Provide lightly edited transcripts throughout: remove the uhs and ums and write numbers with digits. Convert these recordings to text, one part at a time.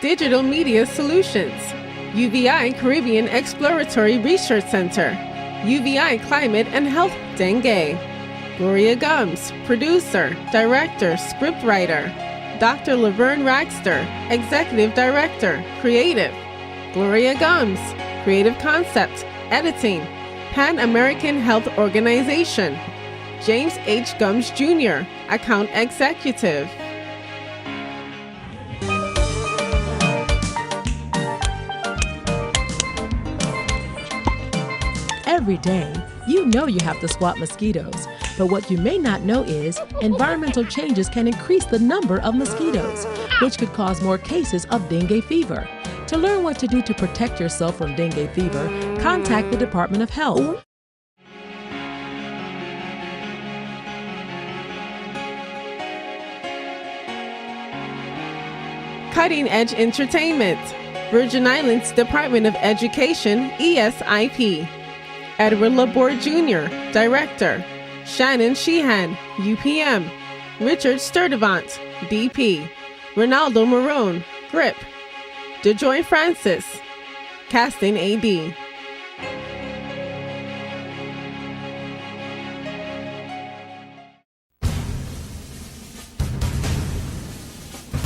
Digital Media Solutions, UVI Caribbean Exploratory Research Center, UVI Climate and Health Dengue. Gloria Gums, producer, director, scriptwriter. Dr. Laverne Raxter, executive director, creative. Gloria Gums, creative concept, editing. Pan American Health Organization. James H. Gums Jr., account executive. Every day, you know you have to swat mosquitoes, but what you may not know is environmental changes can increase the number of mosquitoes, which could cause more cases of dengue fever. To learn what to do to protect yourself from dengue fever, contact the Department of Health. Cutting Edge Entertainment, Virgin Islands Department of Education, ESIP. Edward Laborde Jr., Director. Shannon Sheehan, UPM. Richard Sturdivant, DP. Ronaldo Marone, GRIP. DeJoy Francis, Casting AD.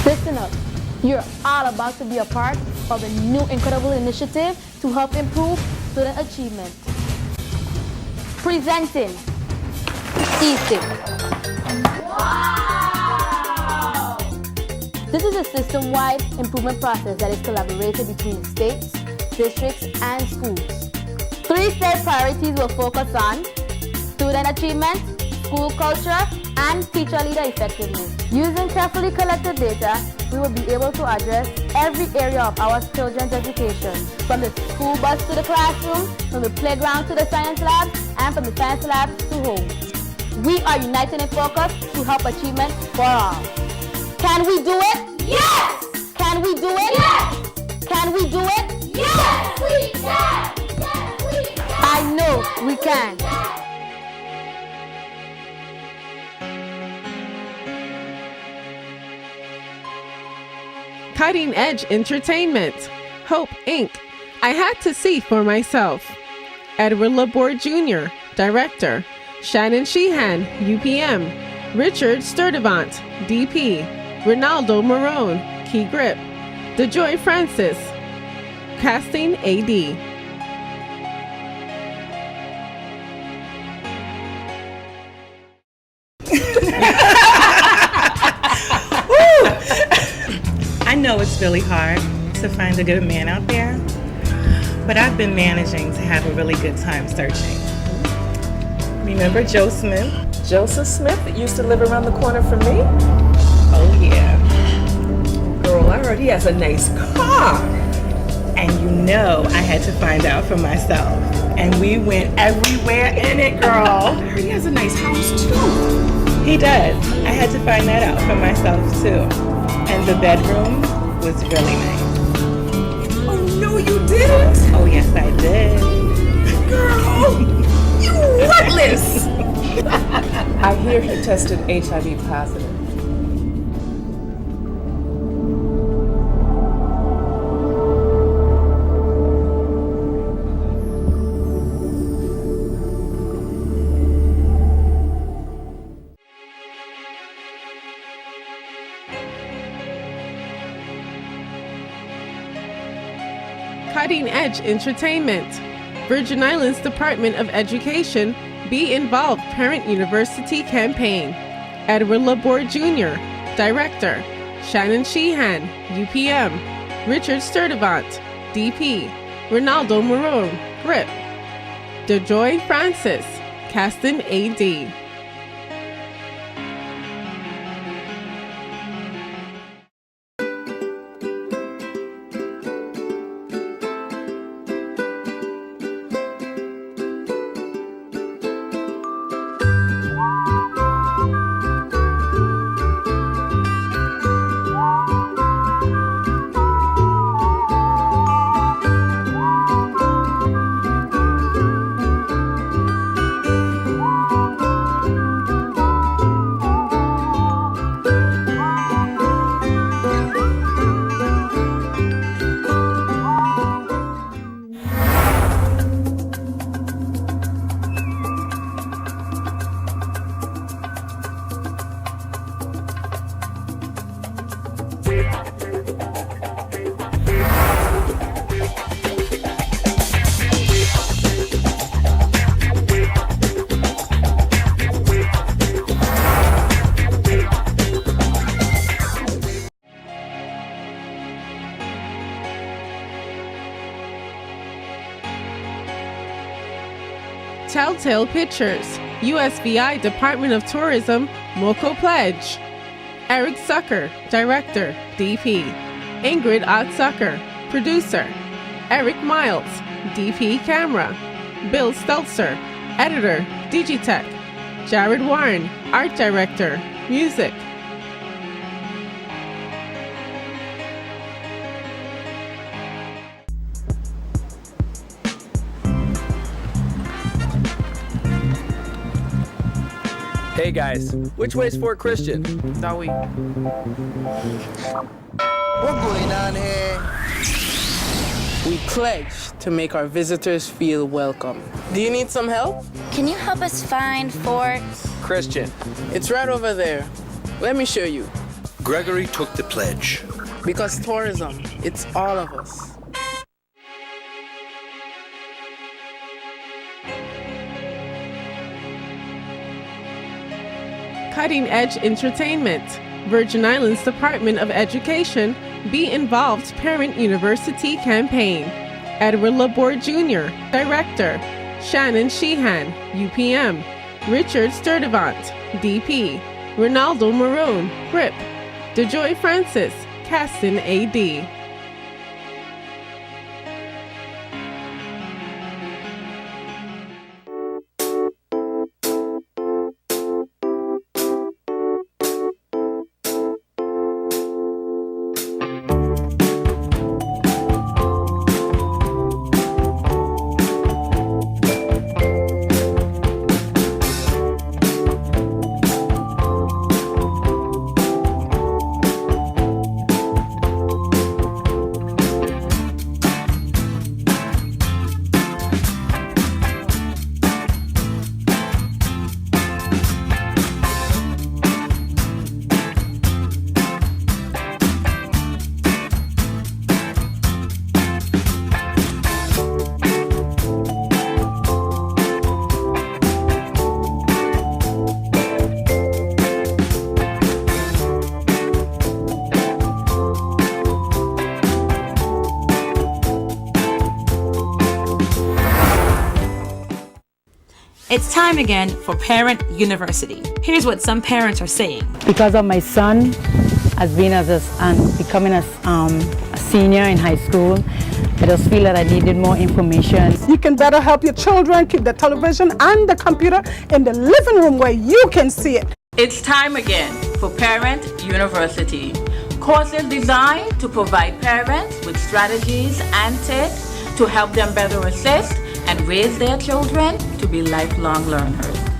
Listen up. You're all about to be a part of a new incredible initiative to help improve student achievement. Presenting ESIC. Wow! This is a system-wide improvement process that is collaborated between states, districts, and schools. 3 state priorities will focus on student achievement, school culture, and teacher-leader effectiveness. Using carefully collected data, we will be able to address every area of our children's education, from the school bus to the classroom, from the playground to the science lab, and from the science lab to home. We are united in focus to help achievement for all. Can we do it? Yes! Can we do it? Yes! Can we do it? Yes, we can! Yes, we can! I know we can. Cutting Edge Entertainment, Hope Inc. I Had to See for Myself. Edward Laborde Jr., Director. Shannon Sheehan, UPM. Richard Sturdivant, DP. Ronaldo Marone, Key Grip. DeJoy Francis, Casting AD. I know it's really hard to find a good man out there, but I've been managing to have a really good time searching. Remember Joe Smith? Joseph Smith that used to live around the corner from me? Oh yeah. Girl, I heard he has a nice car. And you know I had to find out for myself. And we went everywhere in it, girl. I heard he has a nice house too. He does. I had to find that out for myself too. And the bedroom was really nice. Oh no, you didn't? Oh yes, I did. Girl, you reckless. I hear he tested HIV positive. Cutting Edge Entertainment, Virgin Islands Department of Education, Be Involved Parent University Campaign. Edward Laborde Jr., Director. Shannon Sheehan, UPM. Richard Sturdivant, DP. Ronaldo Marone, GRIP. DeJoy Francis, Casting AD. Telltale Pictures, USVI Department of Tourism, Moco Pledge. Eric Zucker, Director, DP. Ingrid Ott-Zucker, Producer. Eric Miles, DP Camera. Bill Stelzer, Editor, Digitech. Jared Warren, Art Director, Music. Hey guys, which way's Fort Christian? That way. What's going on here? We pledge to make our visitors feel welcome. Do you need some help? Can you help us find Fort Christian. It's right over there. Let me show you. Gregory took the pledge. Because tourism, it's all of us. Cutting Edge Entertainment, Virgin Islands Department of Education, Be Involved Parent University Campaign. Edward Laborde Jr., Director. Shannon Sheehan, UPM. Richard Sturdivant, DP. Ronaldo Maroon, GRIP. DeJoy Francis, Caston AD. It's time again for Parent University. Here's what some parents are saying. Because of my son as being and becoming a senior in high school, I just feel that I needed more information. You can better help your children keep the television and the computer in the living room where you can see it. It's time again for Parent University. Courses designed to provide parents with strategies and tips to help them better assist and raise their children to be lifelong learners.